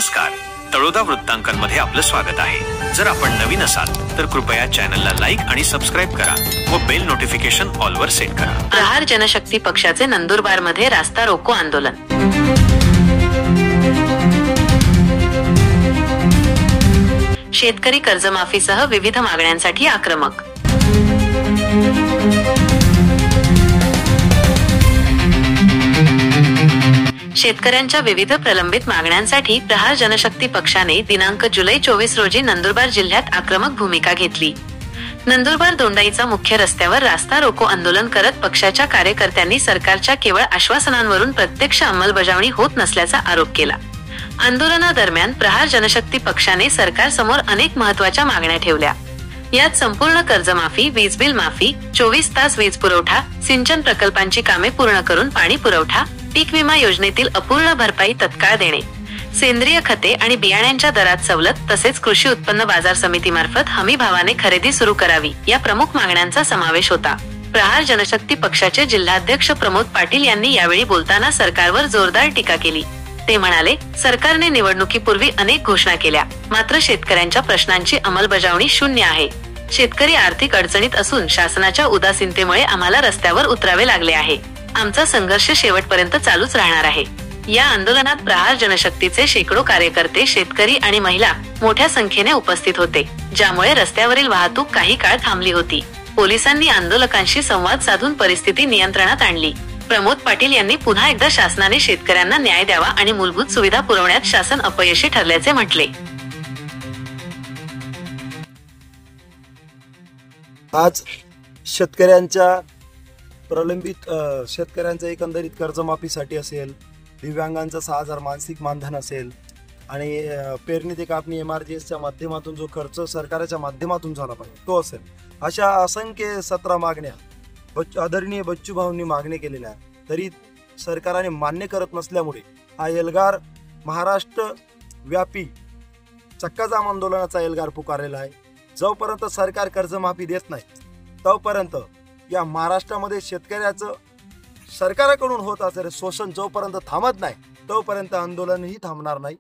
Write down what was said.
नमस्कार, तळोदा वृत्तांकनमध्ये आपलं स्वागत आहे। जर आपण नवीन असाल तर कृपया चॅनलला लाईक आणि सबस्क्राइब करा व बेल नोटिफिकेशन ऑल वर सेट करा। प्रहार जनशक्ती पक्षाचे नंदुरबारमध्ये रास्ता रोको आंदोलन। शेतकरी कर्जमाफीसह विविध मागण्यांसाठी आक्रमक। शेतकऱ्यांच्या विविध प्रलंबित मागण्यांसाठी प्रहार जनशक्ती पक्षाने दिनांक जुलै 24 रोजी नंदुरबार जिल्ह्यात आक्रमक भूमिका घेतली। नंदुरबार दोंडाईचा मुख्य रस्त्यावर रास्ता रोको आंदोलन करत पक्षाच्या कार्यकर्त्यांनी सरकारच्या केवळ आश्वासनांवरून प्रत्यक्ष अंमलबजावणी होत नसल्याचा आरोप केला। आंदोलनादरम्यान प्रहार जनशक्ती पक्षाने सरकारसमोर अनेक महत्त्वाच्या मागण्या ठेवल्या। यात संपूर्ण कर्जमाफी, वीज बिल माफी, 24 तास वीज पुरवठा, सिंचन प्रकल्पांची कामे पूर्ण करून पाणी पुरवठा, पीक विमा योजनेतील अपूर्ण भरपाई तत्काळ देणे, सेंद्रिय खते आणि बियाण्यांच्या दरात सवलत तसेच कृषी उत्पन्न बाजार समितीमार्फत हमी भावाने खरेदी सुरू करावी या प्रमुख मागण्यांचा समावेश होता। प्रहार जनशक्ती पक्षाचे जिल्हाध्यक्ष प्रमोद पाटील यांनी यावेळी बोलताना सरकारवर जोरदार टीका केली। ते म्हणाले, सरकारने निवडणुकीपूर्वी अनेक घोषणा केल्या, मात्र शेतकऱ्यांच्या प्रश्नांची अंमलबजावणी शून्य आहे। शेतकरी आर्थिक अडचणीत असून शासनाच्या उदासीनतेमुळे आम्हाला रस्त्यावर उतरावे लागले आहे। आमचा संघर्ष शेवटपर्यंत चालूच राहणार आहे। या आंदोलनात प्रहार जनशक्तीचे शेकडो कार्यकर्ते, शेतकरी आणि महिला मोठ्या संख्येने उपस्थित होते, ज्यामुळे रस्त्यावरील वाहतूक काही काळ थांबली होती। पोलिसांनी आंदोलकांशी संवाद साधून परिस्थिती नियंत्रणात आणली। प्रमोद पाटील यांनी पुन्हा एकदा शासनाने शेतकऱ्यांना न्याय द्यावा आणि मूलभूत सुविधा पुरवण्यात शासन अपयशी ठरल्याचे म्हटले। आज शेतकऱ्यांच्या प्रलंबित शेतकऱ्यांचं एकंदरीत कर्जमाफीसाठी असेल, दिव्यांगांचं 6,000 मानसिक मानधन असेल आणि पेरणी ते कापणी MRGSच्या माध्यमातून जो खर्च सरकारच्या माध्यमातून झाला पाहिजे तो असेल, अशा असंख्य 17 मागण्या आदरणीय बच्चू भाऊंनी मागणी केलेल्या आहेत। तरी सरकारने मान्य करत नसल्यामुळे हा एल्गार महाराष्ट्र व्यापी चक्काजाम आंदोलनाचा एल्गार पुकारलेला आहे। जोपर्यंत सरकार कर्जमाफी देत नाही तोपर्यंत या महाराष्ट्रामध्ये शेतकऱ्याचं सरकारकडून होत असलेले शोषण जोपर्यंत थांबत नाही तोपर्यंत आंदोलनही थांबणार नाही।